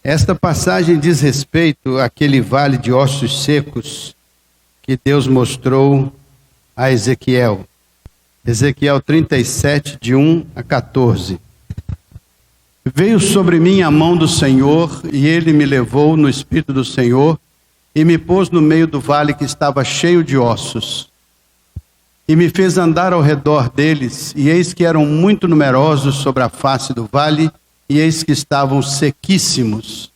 Esta passagem diz respeito àquele vale de ossos secos que Deus mostrou a Ezequiel. Ezequiel 37, de 1 a 14. Veio sobre mim a mão do Senhor, e ele me levou no Espírito do Senhor, e me pôs no meio do vale que estava cheio de ossos. E me fez andar ao redor deles, e eis que eram muito numerosos sobre a face do vale, e eis que estavam sequíssimos.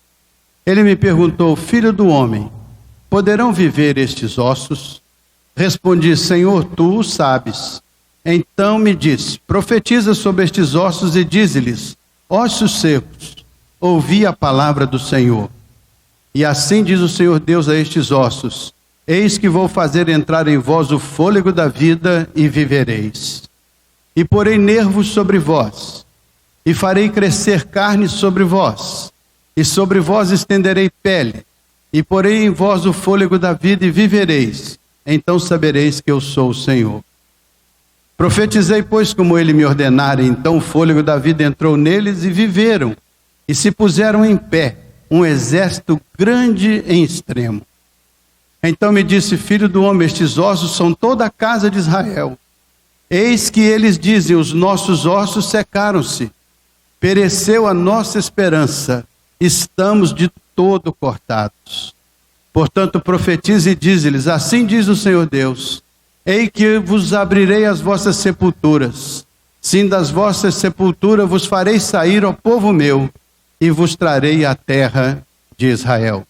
Ele me perguntou: filho do homem, poderão viver estes ossos? Respondi: Senhor, tu o sabes. Então me disse: profetiza sobre estes ossos e dize-lhes: ossos secos, ouvi a palavra do Senhor. E assim diz o Senhor Deus a estes ossos: eis que vou fazer entrar em vós o fôlego da vida, e vivereis. E porei nervos sobre vós, e farei crescer carne sobre vós, e sobre vós estenderei pele, e porei em vós o fôlego da vida, e vivereis. Então sabereis que eu sou o Senhor. Profetizei, pois, como ele me ordenara. Então o fôlego da vida entrou neles, e viveram, e se puseram em pé, um exército grande em extremo. Então me disse: filho do homem, estes ossos são toda a casa de Israel. Eis que eles dizem: os nossos ossos secaram-se, pereceu a nossa esperança, estamos de todo cortados. Portanto profetize e dize-lhes: assim diz o Senhor Deus: ei que vos abrirei as vossas sepulturas, sim, das vossas sepulturas vos farei sair, ó povo meu, e vos trarei a terra de Israel.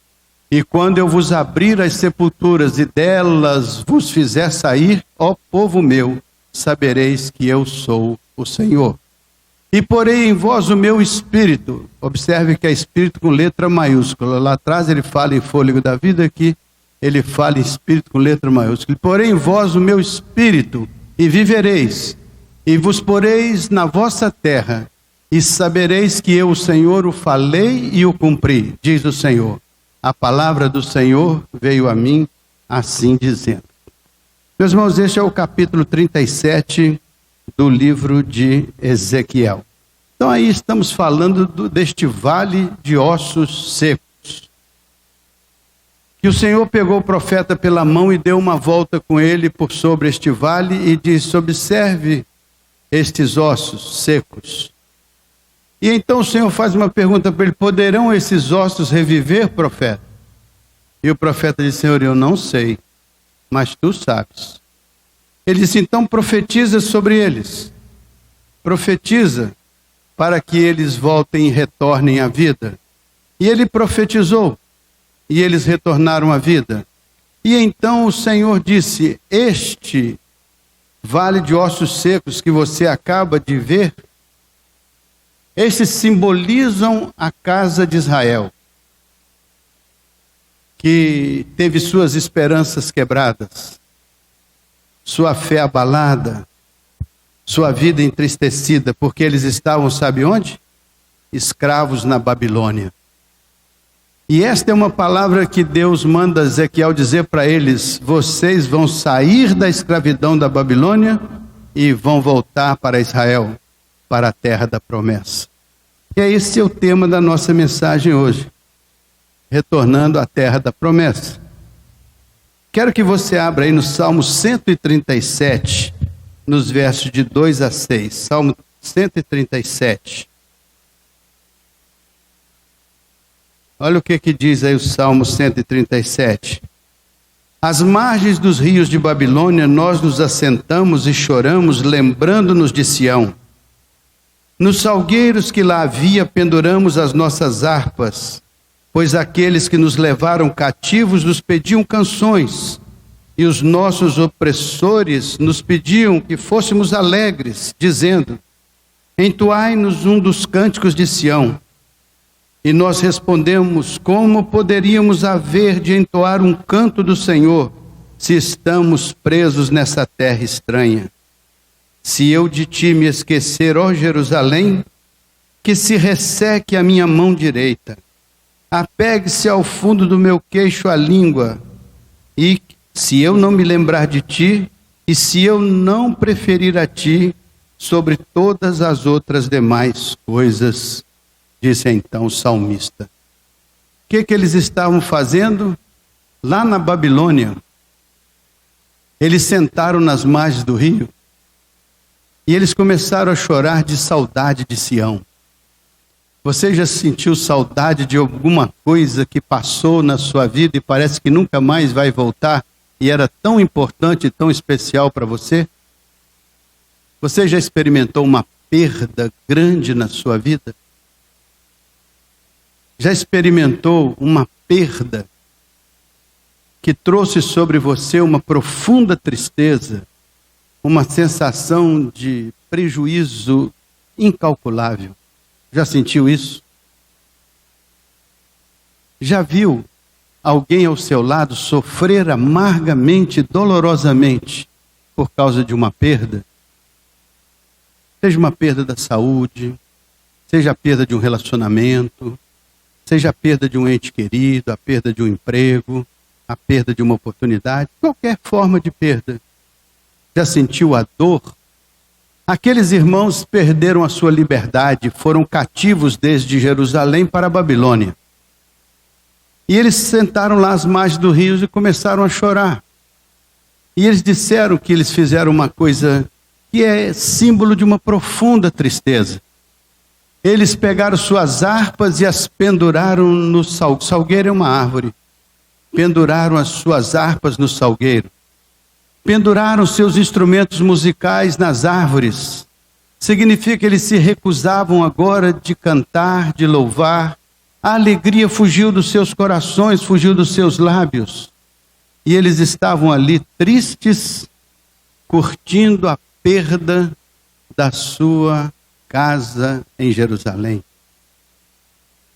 E quando eu vos abrir as sepulturas e delas vos fizer sair, ó povo meu, sabereis que eu sou o Senhor. E porei em vós o meu espírito. Observe que é espírito com letra maiúscula. Lá atrás ele fala em fôlego da vida, aqui ele fala em espírito com letra maiúscula. E porei em vós o meu espírito, e vivereis, e vos poreis na vossa terra, e sabereis que eu, o Senhor, o falei e o cumpri, diz o Senhor. A palavra do Senhor veio a mim assim dizendo. Meus irmãos, este é o capítulo 37 do livro de Ezequiel. Então aí estamos falando deste vale de ossos secos. Que o Senhor pegou o profeta pela mão e deu uma volta com ele por sobre este vale e disse: observe estes ossos secos. E então o Senhor faz uma pergunta para ele: poderão esses ossos reviver, profeta? E o profeta disse: Senhor, eu não sei, mas tu sabes. Ele disse: então profetiza sobre eles. Profetiza para que eles voltem e retornem à vida. E ele profetizou, e eles retornaram à vida. E então o Senhor disse: este vale de ossos secos que você acaba de ver, estes simbolizam a casa de Israel, que teve suas esperanças quebradas, sua fé abalada, sua vida entristecida, porque eles estavam, sabe onde? Escravos na Babilônia. E esta é uma palavra que Deus manda Ezequiel dizer para eles: vocês vão sair da escravidão da Babilônia e vão voltar para Israel, para a terra da promessa. E esse é o tema da nossa mensagem hoje, retornando à terra da promessa. Quero que você abra aí no Salmo 137, nos versos de 2 a 6. Salmo 137. Olha o que diz aí o Salmo 137. Às margens dos rios de Babilônia nós nos assentamos e choramos, lembrando-nos de Sião. Nos salgueiros que lá havia penduramos as nossas harpas, pois aqueles que nos levaram cativos nos pediam canções, e os nossos opressores nos pediam que fôssemos alegres, dizendo: entoai-nos um dos cânticos de Sião. E nós respondemos: como poderíamos haver de entoar um canto do Senhor, se estamos presos nessa terra estranha? Se eu de ti me esquecer, ó Jerusalém, que se resseque a minha mão direita. Apegue-se ao fundo do meu queixo a língua. E se eu não me lembrar de ti, e se eu não preferir a ti sobre todas as outras demais coisas, disse então o salmista. que eles estavam fazendo? Lá na Babilônia, eles sentaram nas margens do rio e eles começaram a chorar de saudade de Sião. Você já sentiu saudade de alguma coisa que passou na sua vida e parece que nunca mais vai voltar e era tão importante e tão especial para você? Você já experimentou uma perda grande na sua vida? Já experimentou uma perda que trouxe sobre você uma profunda tristeza, uma sensação de prejuízo incalculável? Já sentiu isso? Já viu alguém ao seu lado sofrer amargamente, dolorosamente, por causa de uma perda? Seja uma perda da saúde, seja a perda de um relacionamento, seja a perda de um ente querido, a perda de um emprego, a perda de uma oportunidade, qualquer forma de perda. Já sentiu a dor? Aqueles irmãos perderam a sua liberdade, foram cativos desde Jerusalém para a Babilônia. E eles sentaram lá às margens do rio e começaram a chorar. E eles disseram que eles fizeram uma coisa que é símbolo de uma profunda tristeza. Eles pegaram suas harpas e as penduraram no salgueiro. Salgueiro é uma árvore. Penduraram as suas harpas no salgueiro. Penduraram seus instrumentos musicais nas árvores. Significa que eles se recusavam agora de cantar, de louvar. A alegria fugiu dos seus corações, fugiu dos seus lábios. E eles estavam ali tristes, curtindo a perda da sua casa em Jerusalém,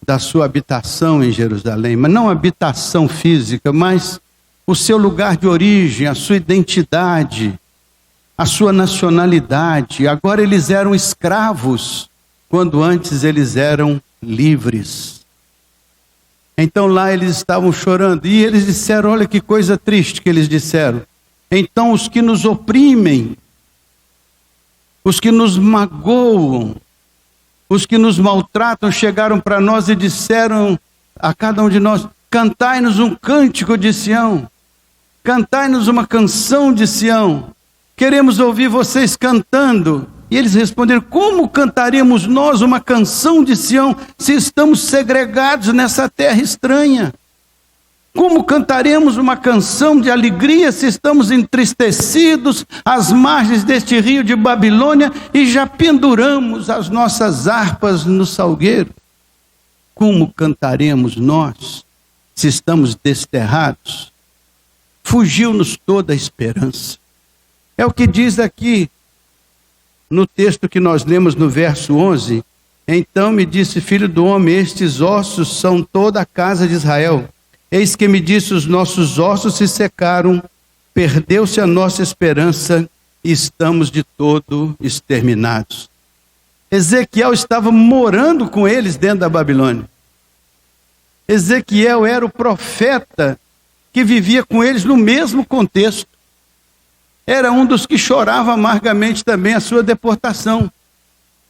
da sua habitação em Jerusalém, mas não habitação física, mas o seu lugar de origem, a sua identidade, a sua nacionalidade. Agora eles eram escravos, quando antes eles eram livres. Então lá eles estavam chorando, e eles disseram, olha que coisa triste que eles disseram. Então os que nos oprimem, os que nos magoam, os que nos maltratam, chegaram para nós e disseram a cada um de nós, cantai-nos um cântico de Sião, cantai-nos uma canção de Sião, queremos ouvir vocês cantando. E eles responderam, como cantaremos nós uma canção de Sião, se estamos segregados nessa terra estranha? Como cantaremos uma canção de alegria se estamos entristecidos às margens deste rio de Babilônia e já penduramos as nossas harpas no salgueiro? Como cantaremos nós se estamos desterrados? Fugiu-nos toda a esperança. É o que diz aqui no texto que nós lemos no verso 11. Então me disse, filho do homem, estes ossos são toda a casa de Israel. Eis que me disse, os nossos ossos se secaram, perdeu-se a nossa esperança e estamos de todo exterminados. Ezequiel estava morando com eles dentro da Babilônia. Ezequiel era o profeta que vivia com eles no mesmo contexto. Era um dos que chorava amargamente também a sua deportação.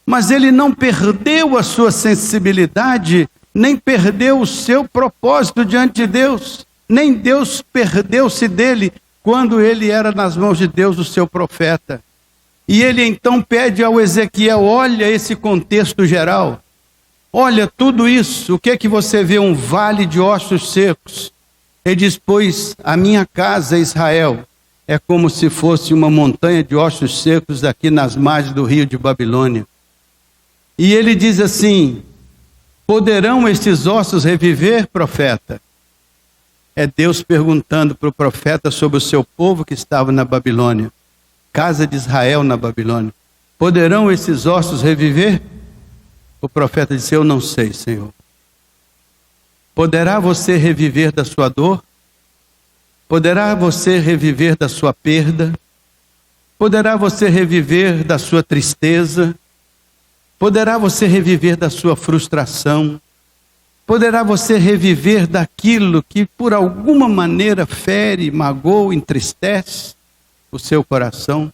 Mas ele não perdeu a sua sensibilidade, nem perdeu o seu propósito diante de Deus, nem Deus perdeu-se dele quando ele era nas mãos de Deus o seu profeta. E ele então pede ao Ezequiel, olha esse contexto geral, olha tudo isso, o que é que você vê? Um vale de ossos secos. Ele diz, pois a minha casa Israel é como se fosse uma montanha de ossos secos aqui nas margens do rio de Babilônia. E ele diz assim, poderão estes ossos reviver, profeta? É Deus perguntando para o profeta sobre o seu povo que estava na Babilônia, casa de Israel na Babilônia. Poderão esses ossos reviver? O profeta disse, eu não sei, Senhor. Poderá você reviver da sua dor? Poderá você reviver da sua perda? Poderá você reviver da sua tristeza? Poderá você reviver da sua frustração? Poderá você reviver daquilo que por alguma maneira fere, magoa, entristece o seu coração?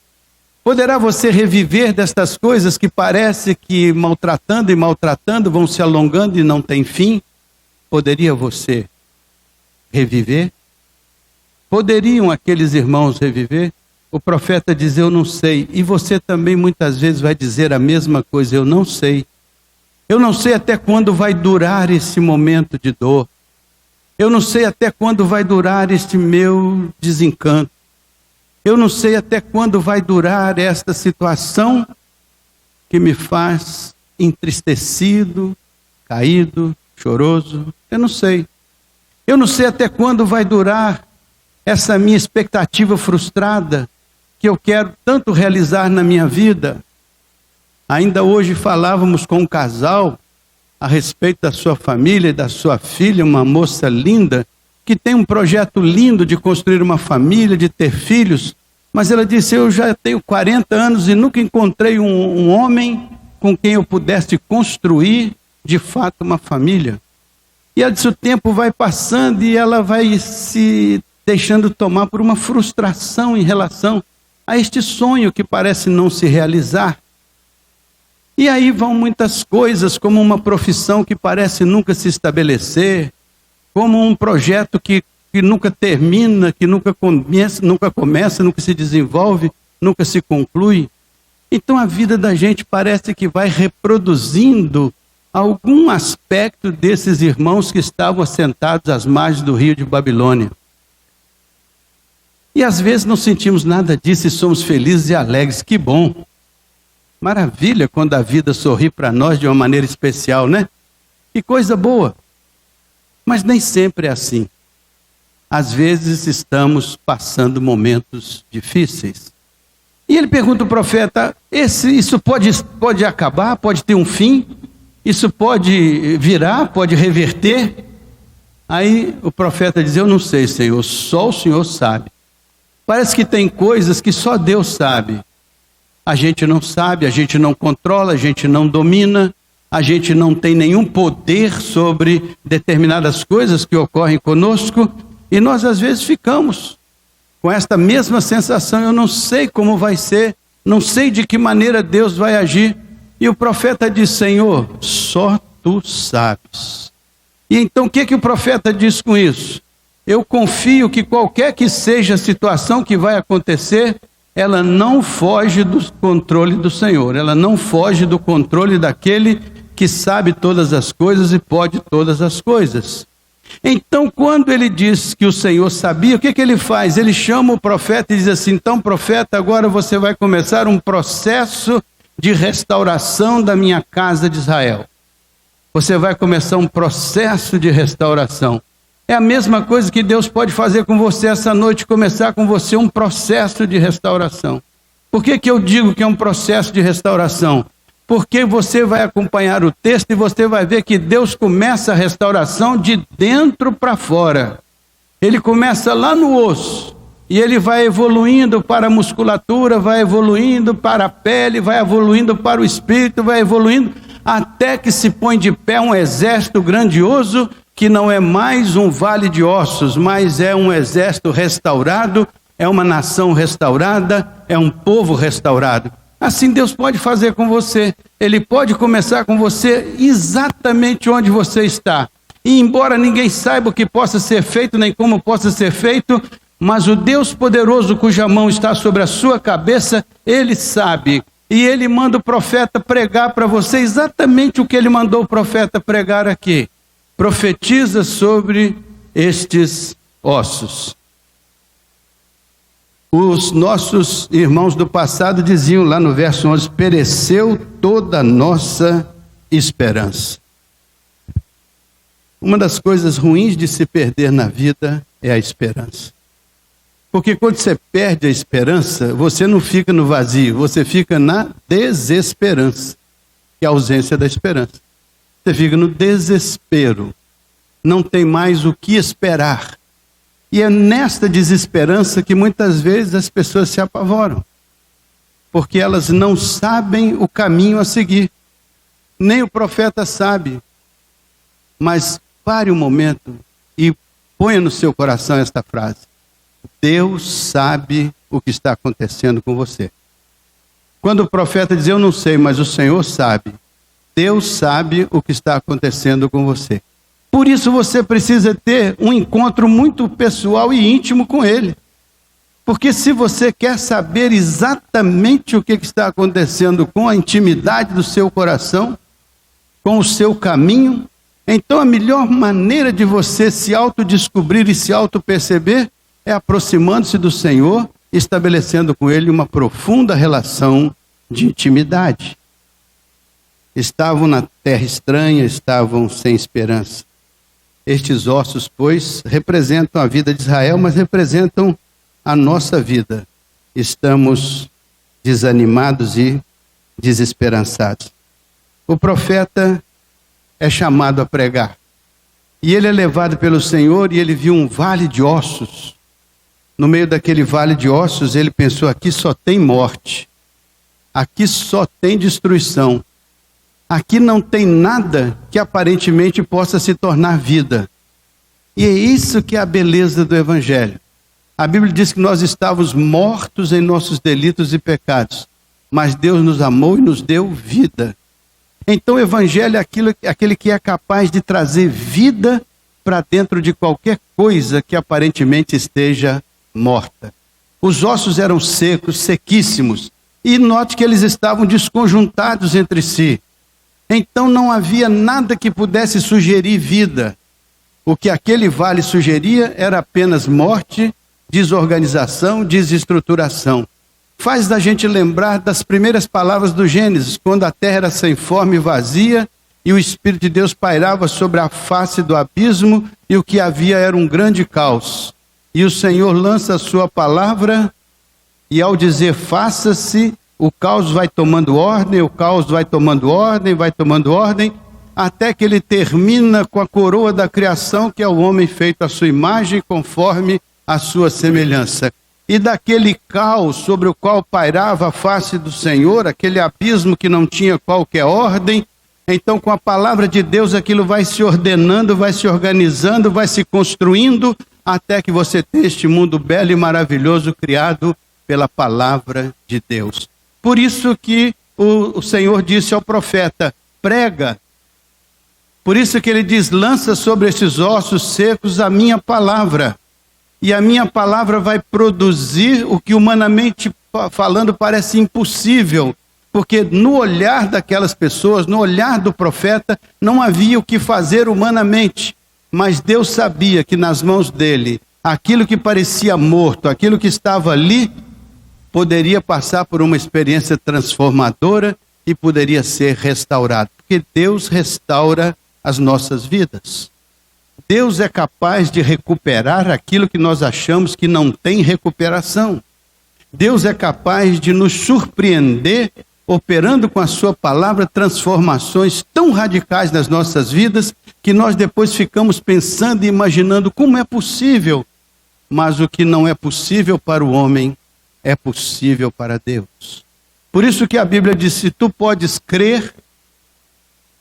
Poderá você reviver destas coisas que parece que maltratando e maltratando vão se alongando e não tem fim? poderia você reviver? Poderiam aqueles irmãos reviver? O profeta diz, eu não sei. E você também muitas vezes vai dizer a mesma coisa, eu não sei. Eu não sei até quando vai durar esse momento de dor. Eu não sei até quando vai durar este meu desencanto. Eu não sei até quando vai durar esta situação que me faz entristecido, caído, choroso. Eu não sei. Eu não sei até quando vai durar essa minha expectativa frustrada que eu quero tanto realizar na minha vida. Ainda hoje falávamos com um casal a respeito da sua família e da sua filha, uma moça linda, que tem um projeto lindo de construir uma família, de ter filhos, mas ela disse, eu já tenho 40 anos e nunca encontrei um homem com quem eu pudesse construir, de fato, uma família. E ela disse, o tempo vai passando e ela vai se deixando tomar por uma frustração em relação a este sonho que parece não se realizar. E aí vão muitas coisas, como uma profissão que parece nunca se estabelecer, como um projeto que nunca termina, que nunca começa, nunca se desenvolve, nunca se conclui. Então a vida da gente parece que vai reproduzindo algum aspecto desses irmãos que estavam assentados às margens do rio de Babilônia. E às vezes não sentimos nada disso e somos felizes e alegres, que bom. Maravilha quando a vida sorri para nós de uma maneira especial, né? Que coisa boa. Mas nem sempre é assim. Às vezes estamos passando momentos difíceis. E ele pergunta ao profeta, isso pode acabar, pode ter um fim? Isso pode virar, pode reverter? Aí o profeta diz, eu não sei, Senhor, só o Senhor sabe. Parece que tem coisas que só Deus sabe. A gente não sabe, a gente não controla, a gente não domina, a gente não tem nenhum poder sobre determinadas coisas que ocorrem conosco, e nós às vezes ficamos com esta mesma sensação, eu não sei como vai ser, não sei de que maneira Deus vai agir. E o profeta diz, Senhor, só Tu sabes. E então o que o profeta diz com isso? Eu confio que qualquer que seja a situação que vai acontecer, ela não foge do controle do Senhor, ela não foge do controle daquele que sabe todas as coisas e pode todas as coisas. Então, quando ele diz que o Senhor sabia, o que ele faz? Ele chama o profeta e diz assim, então, profeta, agora você vai começar um processo de restauração da minha casa de Israel. Você vai começar um processo de restauração. É a mesma coisa que Deus pode fazer com você essa noite, começar com você um processo de restauração. Por que eu digo que é um processo de restauração? Porque você vai acompanhar o texto e você vai ver que Deus começa a restauração de dentro para fora. Ele começa lá no osso, e ele vai evoluindo para a musculatura, vai evoluindo para a pele, vai evoluindo para o espírito, vai evoluindo até que se põe de pé um exército grandioso, que não é mais um vale de ossos, mas é um exército restaurado, é uma nação restaurada, é um povo restaurado. Assim Deus pode fazer com você. Ele pode começar com você exatamente onde você está. E embora ninguém saiba o que possa ser feito, nem como possa ser feito, mas o Deus poderoso cuja mão está sobre a sua cabeça, Ele sabe. E Ele manda o profeta pregar para você exatamente o que Ele mandou o profeta pregar aqui. Profetiza sobre estes ossos. Os nossos irmãos do passado diziam lá no verso 11, pereceu toda a nossa esperança. Uma das coisas ruins de se perder na vida é a esperança. Porque quando você perde a esperança, você não fica no vazio, você fica na desesperança, que é a ausência da esperança. Você fica no desespero, não tem mais o que esperar. E é nesta desesperança que muitas vezes as pessoas se apavoram, porque elas não sabem o caminho a seguir, nem o profeta sabe. Mas pare um momento e ponha no seu coração esta frase: Deus sabe o que está acontecendo com você. Quando o profeta diz, eu não sei, mas o Senhor sabe, Deus sabe o que está acontecendo com você. Por isso você precisa ter um encontro muito pessoal e íntimo com Ele. Porque se você quer saber exatamente o que está acontecendo com a intimidade do seu coração, com o seu caminho, então a melhor maneira de você se autodescobrir e se autoperceber é aproximando-se do Senhor, estabelecendo com Ele uma profunda relação de intimidade. Estavam na terra estranha, estavam sem esperança. Estes ossos, pois, representam a vida de Israel, mas representam a nossa vida. Estamos desanimados e desesperançados. O profeta é chamado a pregar. E ele é levado pelo Senhor e ele viu um vale de ossos. No meio daquele vale de ossos, ele pensou: aqui só tem morte. Aqui só tem destruição. Aqui não tem nada que aparentemente possa se tornar vida. E é isso que é a beleza do Evangelho. A Bíblia diz que nós estávamos mortos em nossos delitos e pecados, mas Deus nos amou e nos deu vida. Então o Evangelho é aquele que é capaz de trazer vida para dentro de qualquer coisa que aparentemente esteja morta. Os ossos eram secos, sequíssimos, e note que eles estavam desconjuntados entre si. Então não havia nada que pudesse sugerir vida. O que aquele vale sugeria era apenas morte, desorganização, desestruturação. Faz da gente lembrar das primeiras palavras do Gênesis, quando a terra era sem forma e vazia, e o Espírito de Deus pairava sobre a face do abismo, e o que havia era um grande caos. E o Senhor lança a sua palavra, e ao dizer faça-se, o caos vai tomando ordem, o caos vai tomando ordem, até que ele termina com a coroa da criação, que é o homem feito à sua imagem, conforme a sua semelhança. E daquele caos sobre o qual pairava a face do Senhor, aquele abismo que não tinha qualquer ordem, então com a palavra de Deus aquilo vai se ordenando, vai se organizando, vai se construindo, até que você tenha este mundo belo e maravilhoso criado pela palavra de Deus. Por isso que o Senhor disse ao profeta: prega. Por isso que ele diz: lança sobre esses ossos secos a minha palavra. E a minha palavra vai produzir o que humanamente falando parece impossível. Porque no olhar daquelas pessoas, no olhar do profeta, não havia o que fazer humanamente. Mas Deus sabia que nas mãos dele, aquilo que parecia morto, aquilo que estava ali, poderia passar por uma experiência transformadora e poderia ser restaurado. Porque Deus restaura as nossas vidas. Deus é capaz de recuperar aquilo que nós achamos que não tem recuperação. Deus é capaz de nos surpreender, operando com a sua palavra transformações tão radicais nas nossas vidas, que nós depois ficamos pensando e imaginando como é possível. Mas o que não é possível para o homem, é possível para Deus. Por isso que a Bíblia diz: se tu podes crer,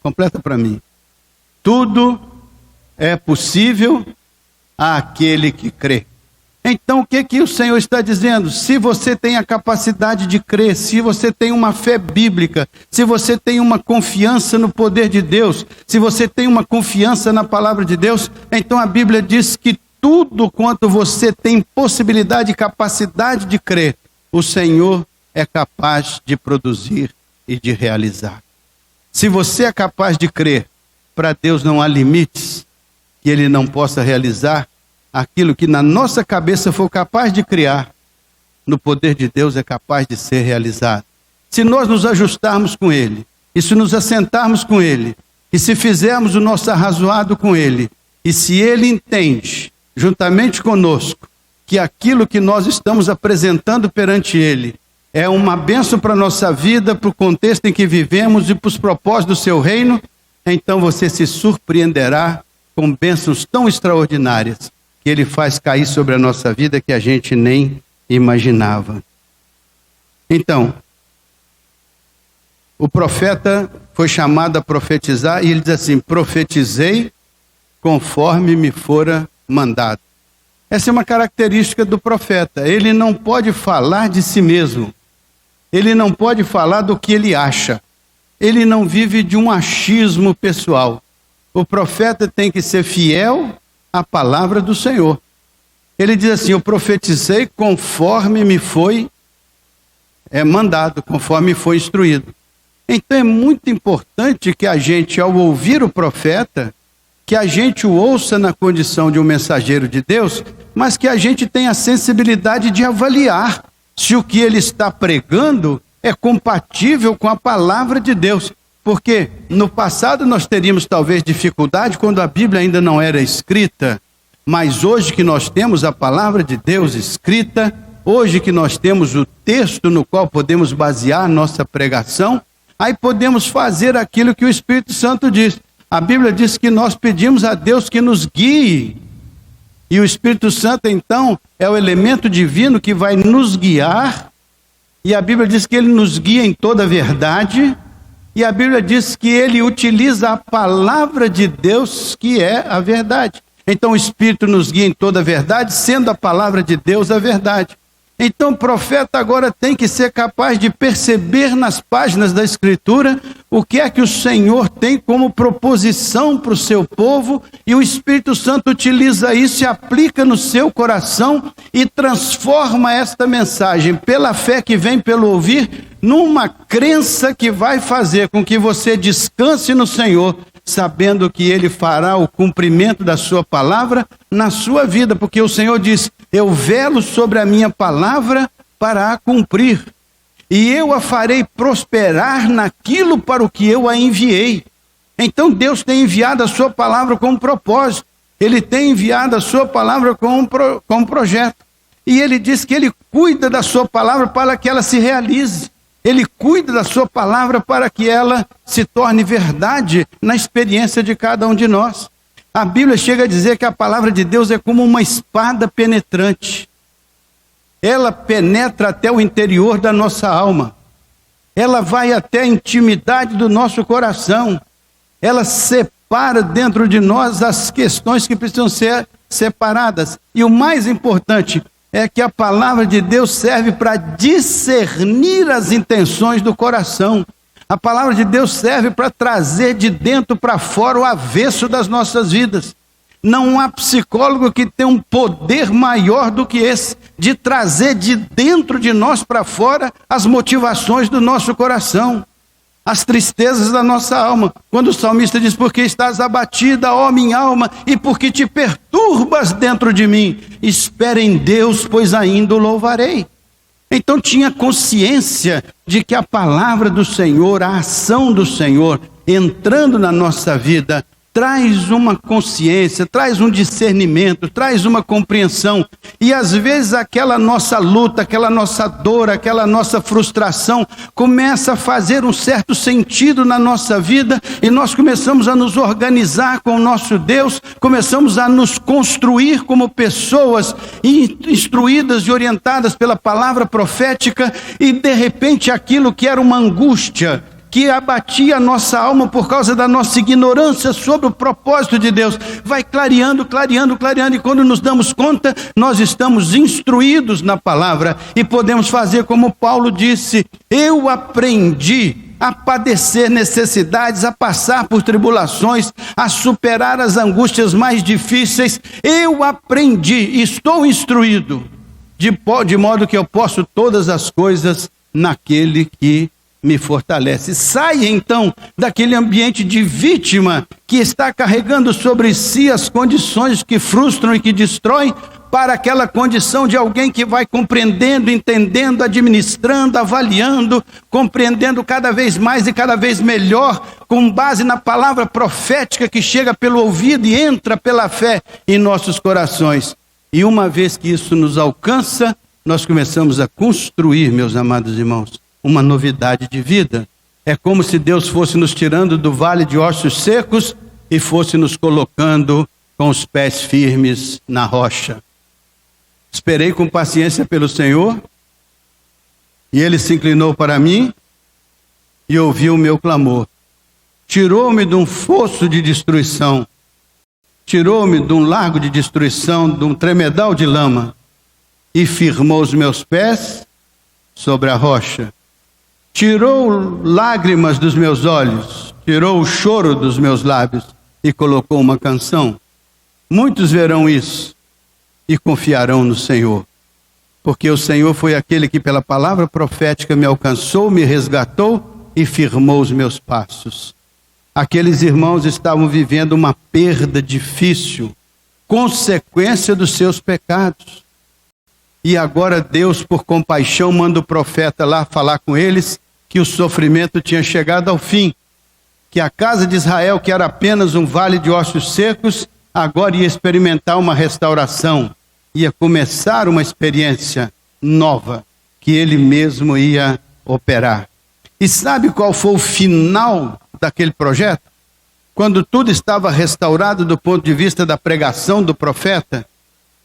completa para mim, tudo é possível àquele que crê. Então o que o Senhor está dizendo? Se você tem a capacidade de crer, se você tem uma fé bíblica, se você tem uma confiança no poder de Deus, se você tem uma confiança na palavra de Deus, então a Bíblia diz que tudo quanto você tem possibilidade e capacidade de crer, o Senhor é capaz de produzir e de realizar. Se você é capaz de crer, para Deus não há limites que Ele não possa realizar. Aquilo que na nossa cabeça for capaz de criar, no poder de Deus é capaz de ser realizado. Se nós nos ajustarmos com Ele, e se nos assentarmos com Ele, e se fizermos o nosso arrazoado com Ele, e se Ele entende, juntamente conosco, que aquilo que nós estamos apresentando perante Ele é uma bênção para a nossa vida, para o contexto em que vivemos e para os propósitos do seu reino, então você se surpreenderá com bênçãos tão extraordinárias que Ele faz cair sobre a nossa vida que a gente nem imaginava. Então, o profeta foi chamado a profetizar e ele diz assim: profetizei conforme me fora mandado. Essa é uma característica do profeta. Ele não pode falar de si mesmo. Ele não pode falar do que ele acha. Ele não vive de um achismo pessoal. O profeta tem que ser fiel à palavra do Senhor. Ele diz assim: eu profetizei conforme me foi mandado, conforme foi instruído. Então é muito importante que a gente, ao ouvir o profeta, que a gente o ouça na condição de um mensageiro de Deus, mas que a gente tenha a sensibilidade de avaliar se o que ele está pregando é compatível com a palavra de Deus. Porque no passado nós teríamos talvez dificuldade quando a Bíblia ainda não era escrita, mas hoje que nós temos a palavra de Deus escrita, hoje que nós temos o texto no qual podemos basear nossa pregação, aí podemos fazer aquilo que o Espírito Santo diz. A Bíblia diz que nós pedimos a Deus que nos guie, e o Espírito Santo então é o elemento divino que vai nos guiar, e a Bíblia diz que ele nos guia em toda a verdade, e a Bíblia diz que ele utiliza a palavra de Deus, que é a verdade. Então o Espírito nos guia em toda a verdade, sendo a palavra de Deus a verdade. Então o profeta agora tem que ser capaz de perceber nas páginas da Escritura o que é que o Senhor tem como proposição para o seu povo, e o Espírito Santo utiliza isso e aplica no seu coração e transforma esta mensagem, pela fé que vem pelo ouvir, numa crença que vai fazer com que você descanse no Senhor, sabendo que Ele fará o cumprimento da sua palavra na sua vida, porque o Senhor diz: eu velo sobre a minha palavra para a cumprir, e eu a farei prosperar naquilo para o que eu a enviei. Então Deus tem enviado a sua palavra com um propósito, Ele tem enviado a sua palavra com um projeto, e Ele diz que Ele cuida da sua palavra para que ela se realize. Ele cuida da sua palavra para que ela se torne verdade na experiência de cada um de nós. A Bíblia chega a dizer que a palavra de Deus é como uma espada penetrante. Ela penetra até o interior da nossa alma. Ela vai até a intimidade do nosso coração. Ela separa dentro de nós as questões que precisam ser separadas. E o mais importante é que a palavra de Deus serve para discernir as intenções do coração. A palavra de Deus serve para trazer de dentro para fora o avesso das nossas vidas. Não há psicólogo que tenha um poder maior do que esse, de trazer de dentro de nós para fora as motivações do nosso coração, as tristezas da nossa alma. Quando o salmista diz: porque estás abatida, ó minha alma, e porque te perturbas dentro de mim, espera em Deus, pois ainda o louvarei. Então tinha consciência de que a palavra do Senhor, a ação do Senhor, entrando na nossa vida, traz uma consciência, traz um discernimento, traz uma compreensão. E às vezes aquela nossa luta, aquela nossa dor, aquela nossa frustração começa a fazer um certo sentido na nossa vida, e nós começamos a nos organizar com o nosso Deus, começamos a nos construir como pessoas instruídas e orientadas pela palavra profética, e de repente aquilo que era uma angústia, que abatia a nossa alma por causa da nossa ignorância sobre o propósito de Deus, vai clareando, clareando, clareando, e quando nos damos conta, nós estamos instruídos na palavra, e podemos fazer como Paulo disse: eu aprendi a padecer necessidades, a passar por tribulações, a superar as angústias mais difíceis. Eu aprendi, estou instruído, de modo que eu posso todas as coisas naquele que me fortalece. Saia então daquele ambiente de vítima que está carregando sobre si as condições que frustram e que destroem, para aquela condição de alguém que vai compreendendo, entendendo, administrando, avaliando, compreendendo cada vez mais e cada vez melhor, com base na palavra profética que chega pelo ouvido e entra pela fé em nossos corações. E uma vez que isso nos alcança, nós começamos a construir, meus amados irmãos, uma novidade de vida. É como se Deus fosse nos tirando do vale de ossos secos e fosse nos colocando com os pés firmes na rocha. Esperei com paciência pelo Senhor, e Ele se inclinou para mim e ouviu o meu clamor. Tirou-me de um fosso de destruição, tirou-me de um lago de destruição, de um tremedal de lama, e firmou os meus pés sobre a rocha. Tirou lágrimas dos meus olhos, tirou o choro dos meus lábios, e colocou uma canção. Muitos verão isso e confiarão no Senhor, porque o Senhor foi aquele que pela palavra profética me alcançou, me resgatou e firmou os meus passos. Aqueles irmãos estavam vivendo uma perda difícil, consequência dos seus pecados. E agora Deus, por compaixão, manda o profeta lá falar com eles que o sofrimento tinha chegado ao fim, que a casa de Israel, que era apenas um vale de ossos secos, agora ia experimentar uma restauração, ia começar uma experiência nova, que ele mesmo ia operar. E sabe qual foi o final daquele projeto? Quando tudo estava restaurado do ponto de vista da pregação do profeta,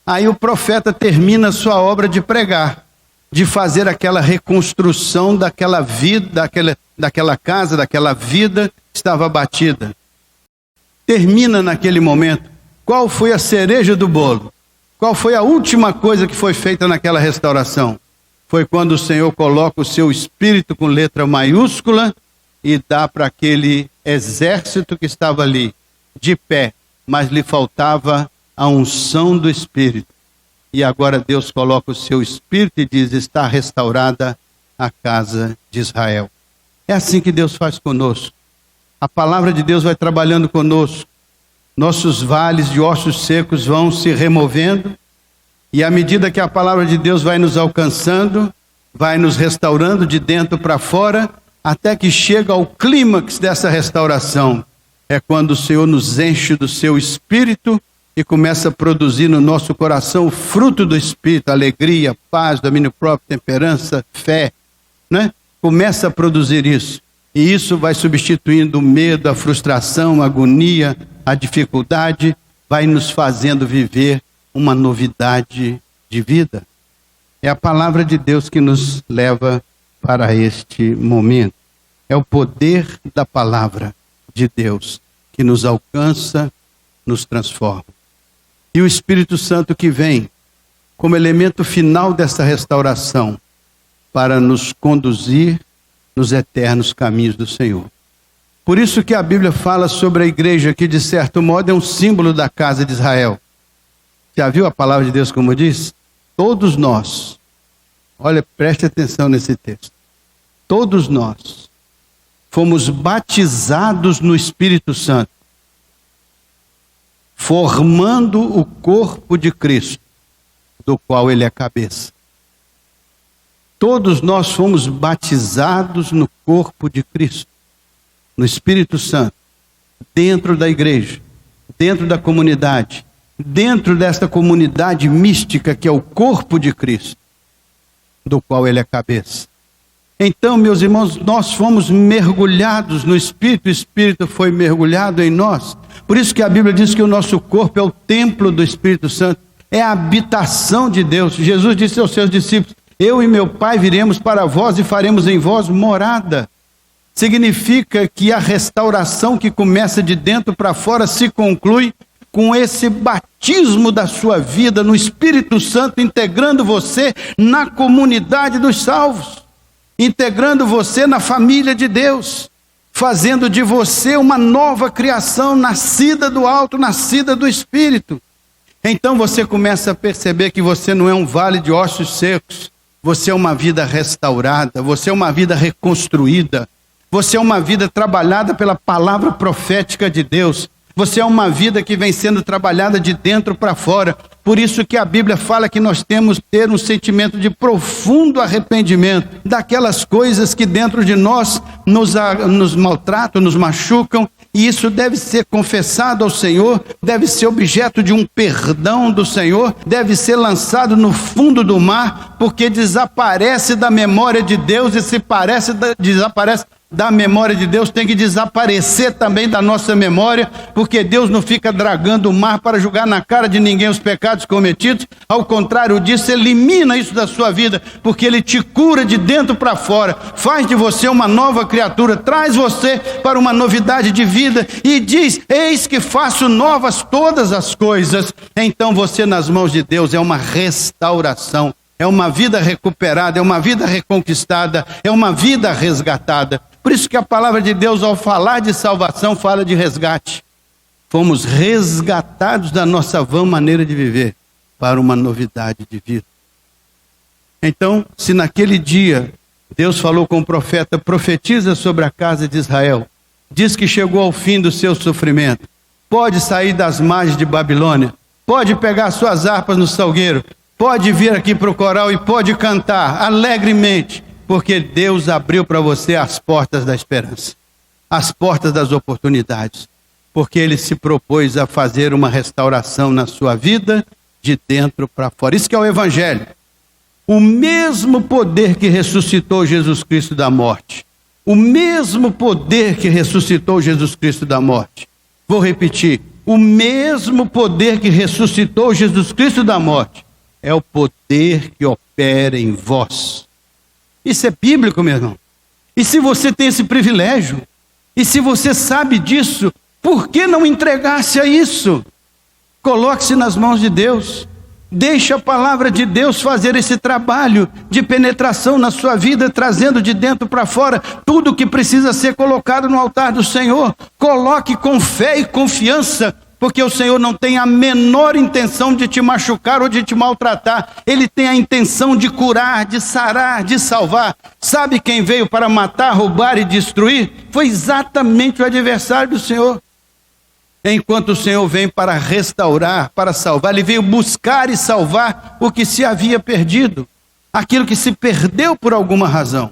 aí o profeta termina a sua obra de pregar, de fazer aquela reconstrução daquela vida, daquela casa, daquela vida que estava abatida. Termina naquele momento. Qual foi a cereja do bolo? Qual foi a última coisa que foi feita naquela restauração? Foi quando o Senhor coloca o seu Espírito com letra maiúscula e dá para aquele exército que estava ali, de pé, mas lhe faltava a unção do Espírito. E agora Deus coloca o seu Espírito e diz: está restaurada a casa de Israel. É assim que Deus faz conosco. A palavra de Deus vai trabalhando conosco. Nossos vales de ossos secos vão se removendo, e à medida que a palavra de Deus vai nos alcançando, vai nos restaurando de dentro para fora, até que chega ao clímax dessa restauração. É quando o Senhor nos enche do seu Espírito e começa a produzir no nosso coração o fruto do Espírito, alegria, paz, domínio próprio, temperança, fé, né? Começa a produzir isso. E isso vai substituindo o medo, a frustração, a agonia, a dificuldade, vai nos fazendo viver uma novidade de vida. É a palavra de Deus que nos leva para este momento. É o poder da palavra de Deus que nos alcança, nos transforma. E o Espírito Santo que vem como elemento final dessa restauração para nos conduzir nos eternos caminhos do Senhor. Por isso que a Bíblia fala sobre a igreja, que de certo modo é um símbolo da casa de Israel. Já viu a palavra de Deus como diz? Todos nós, olha, preste atenção nesse texto. Todos nós fomos batizados no Espírito Santo, formando o corpo de Cristo, do qual ele é cabeça. Todos nós fomos batizados no corpo de Cristo, no Espírito Santo, dentro da igreja, dentro da comunidade, dentro desta comunidade mística que é o corpo de Cristo, do qual ele é cabeça. Então, meus irmãos, nós fomos mergulhados no Espírito, o Espírito foi mergulhado em nós. Por isso que a Bíblia diz que o nosso corpo é o templo do Espírito Santo, é a habitação de Deus. Jesus disse aos seus discípulos: eu e meu Pai viremos para vós e faremos em vós morada. Significa que a restauração que começa de dentro para fora se conclui com esse batismo da sua vida no Espírito Santo, integrando você na comunidade dos salvos, integrando você na família de Deus, fazendo de você uma nova criação, nascida do alto, nascida do Espírito. Então você começa a perceber que você não é um vale de ossos secos, você é uma vida restaurada, você é uma vida reconstruída, você é uma vida trabalhada pela palavra profética de Deus, você é uma vida que vem sendo trabalhada de dentro para fora. Por isso que a Bíblia fala que nós temos que ter um sentimento de profundo arrependimento daquelas coisas que dentro de nós nos maltratam, nos machucam, e isso deve ser confessado ao Senhor, deve ser objeto de um perdão do Senhor, deve ser lançado no fundo do mar, porque desaparece da memória de Deus, e se desaparece da memória de Deus, tem que desaparecer também da nossa memória, porque Deus não fica dragando o mar para jogar na cara de ninguém os pecados cometidos. Ao contrário disso, elimina isso da sua vida, porque Ele te cura de dentro para fora, faz de você uma nova criatura, traz você para uma novidade de vida e diz: eis que faço novas todas as coisas. Então você, nas mãos de Deus, é uma restauração, é uma vida recuperada, é uma vida reconquistada, é uma vida resgatada. Por isso que a palavra de Deus, ao falar de salvação, fala de resgate, fomos resgatados da nossa vã maneira de viver para uma novidade de vida. Então, se naquele dia Deus falou com o profeta, profetiza sobre a casa de Israel, diz que chegou ao fim do seu sofrimento, pode sair das margens de Babilônia, pode pegar suas harpas no salgueiro, pode vir aqui para o coral e pode cantar alegremente, porque Deus abriu para você as portas da esperança, as portas das oportunidades, porque Ele se propôs a fazer uma restauração na sua vida, de dentro para fora. Isso que é o Evangelho. O mesmo poder que ressuscitou Jesus Cristo da morte, o mesmo poder que ressuscitou Jesus Cristo da morte, vou repetir, o mesmo poder que ressuscitou Jesus Cristo da morte, é o poder que opera em vós. Isso é bíblico, meu irmão. E se você tem esse privilégio, e se você sabe disso, por que não entregar-se a isso? Coloque-se nas mãos de Deus. Deixe a palavra de Deus fazer esse trabalho de penetração na sua vida, trazendo de dentro para fora tudo o que precisa ser colocado no altar do Senhor. Coloque com fé e confiança, porque o Senhor não tem a menor intenção de te machucar ou de te maltratar. Ele tem a intenção de curar, de sarar, de salvar. Sabe quem veio para matar, roubar e destruir? Foi exatamente o adversário do Senhor. Enquanto o Senhor vem para restaurar, para salvar, Ele veio buscar e salvar o que se havia perdido, aquilo que se perdeu por alguma razão.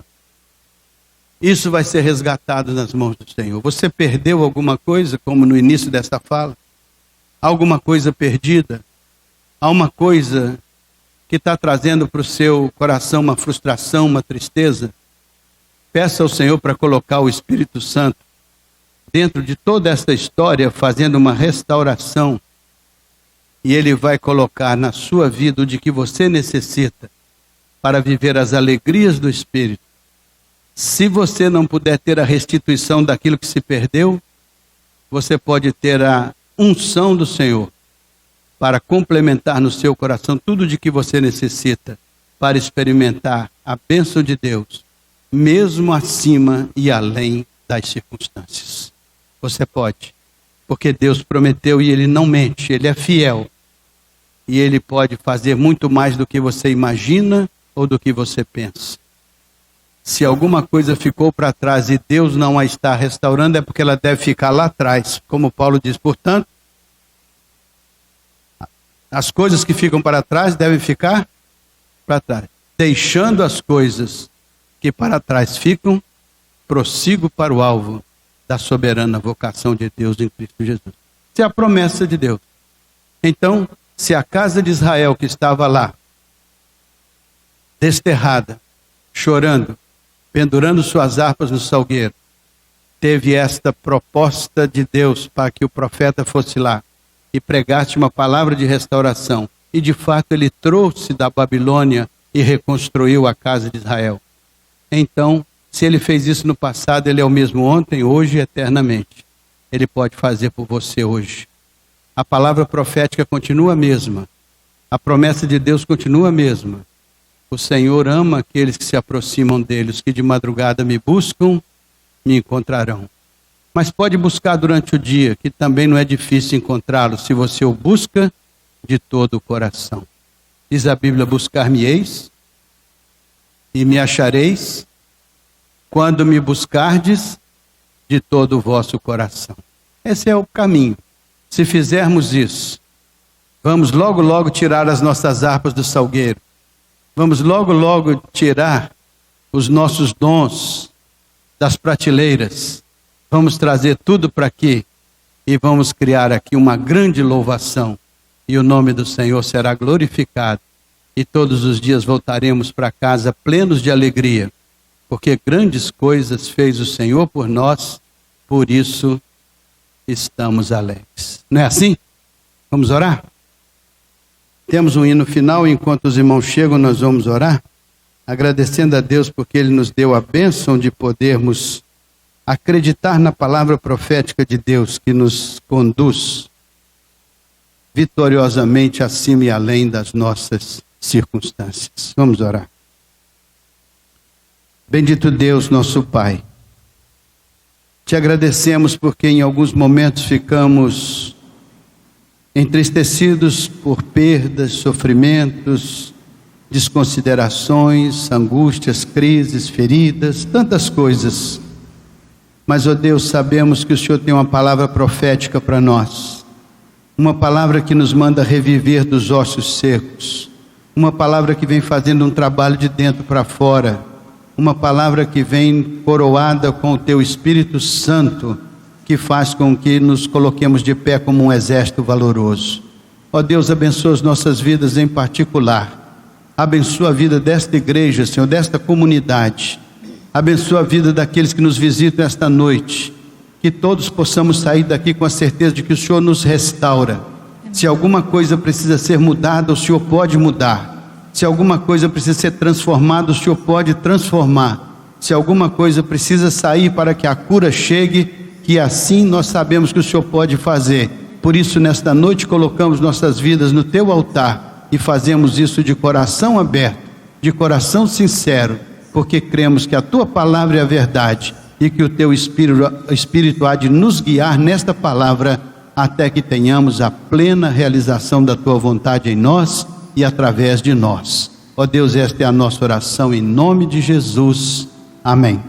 Isso vai ser resgatado nas mãos do Senhor. Você perdeu alguma coisa, como no início desta fala? Alguma coisa perdida? Há uma coisa que está trazendo para o seu coração uma frustração, uma tristeza? Peça ao Senhor para colocar o Espírito Santo dentro de toda esta história, fazendo uma restauração, e Ele vai colocar na sua vida o de que você necessita para viver as alegrias do Espírito. Se você não puder ter a restituição daquilo que se perdeu, você pode ter a unção do Senhor para complementar no seu coração tudo de que você necessita para experimentar a bênção de Deus, mesmo acima e além das circunstâncias. Você pode, porque Deus prometeu e Ele não mente, Ele é fiel. E Ele pode fazer muito mais do que você imagina ou do que você pensa. Se alguma coisa ficou para trás e Deus não a está restaurando, é porque ela deve ficar lá atrás. Como Paulo diz, portanto, as coisas que ficam para trás devem ficar para trás. Deixando as coisas que para trás ficam, prossigo para o alvo da soberana vocação de Deus em Cristo Jesus. Isso é a promessa de Deus. Então, se a casa de Israel que estava lá, desterrada, chorando, pendurando suas harpas no salgueiro, teve esta proposta de Deus para que o profeta fosse lá e pregasse uma palavra de restauração, e de fato ele trouxe da Babilônia e reconstruiu a casa de Israel. Então, se Ele fez isso no passado, Ele é o mesmo ontem, hoje e eternamente. Ele pode fazer por você hoje. A palavra profética continua a mesma. A promessa de Deus continua a mesma. O Senhor ama aqueles que se aproximam dele. Os que de madrugada me buscam, me encontrarão. Mas pode buscar durante o dia, que também não é difícil encontrá-lo, se você o busca de todo o coração. Diz a Bíblia, buscar-me-eis e me achareis, quando me buscardes de todo o vosso coração. Esse é o caminho. Se fizermos isso, vamos logo, logo tirar as nossas harpas do salgueiro. Vamos logo, logo tirar os nossos dons das prateleiras. Vamos trazer tudo para aqui e vamos criar aqui uma grande louvação. E o nome do Senhor será glorificado. E todos os dias voltaremos para casa plenos de alegria. Porque grandes coisas fez o Senhor por nós, por isso estamos alegres. Não é assim? Vamos orar? Temos um hino final, enquanto os irmãos chegam, nós vamos orar, agradecendo a Deus porque Ele nos deu a bênção de podermos acreditar na palavra profética de Deus que nos conduz vitoriosamente acima e além das nossas circunstâncias. Vamos orar. Bendito Deus, nosso Pai, te agradecemos porque em alguns momentos ficamos entristecidos por perdas, sofrimentos, desconsiderações, angústias, crises, feridas, tantas coisas. Mas, ó Deus, sabemos que o Senhor tem uma palavra profética para nós, uma palavra que nos manda reviver dos ossos secos, uma palavra que vem fazendo um trabalho de dentro para fora, uma palavra que vem coroada com o Teu Espírito Santo, que faz com que nos coloquemos de pé como um exército valoroso. Ó Deus, abençoa as nossas vidas em particular, abençoa a vida desta igreja, Senhor, desta comunidade, abençoa a vida daqueles que nos visitam esta noite, que todos possamos sair daqui com a certeza de que o Senhor nos restaura. Se alguma coisa precisa ser mudada, o Senhor pode mudar. Se alguma coisa precisa ser transformada, o Senhor pode transformar. Se alguma coisa precisa sair para que a cura chegue, que assim nós sabemos que o Senhor pode fazer. Por isso, nesta noite, colocamos nossas vidas no Teu altar e fazemos isso de coração aberto, de coração sincero, porque cremos que a Tua palavra é a verdade e que o Teu Espírito há de nos guiar nesta palavra até que tenhamos a plena realização da Tua vontade em nós e através de nós. Ó Deus, esta é a nossa oração em nome de Jesus. Amém.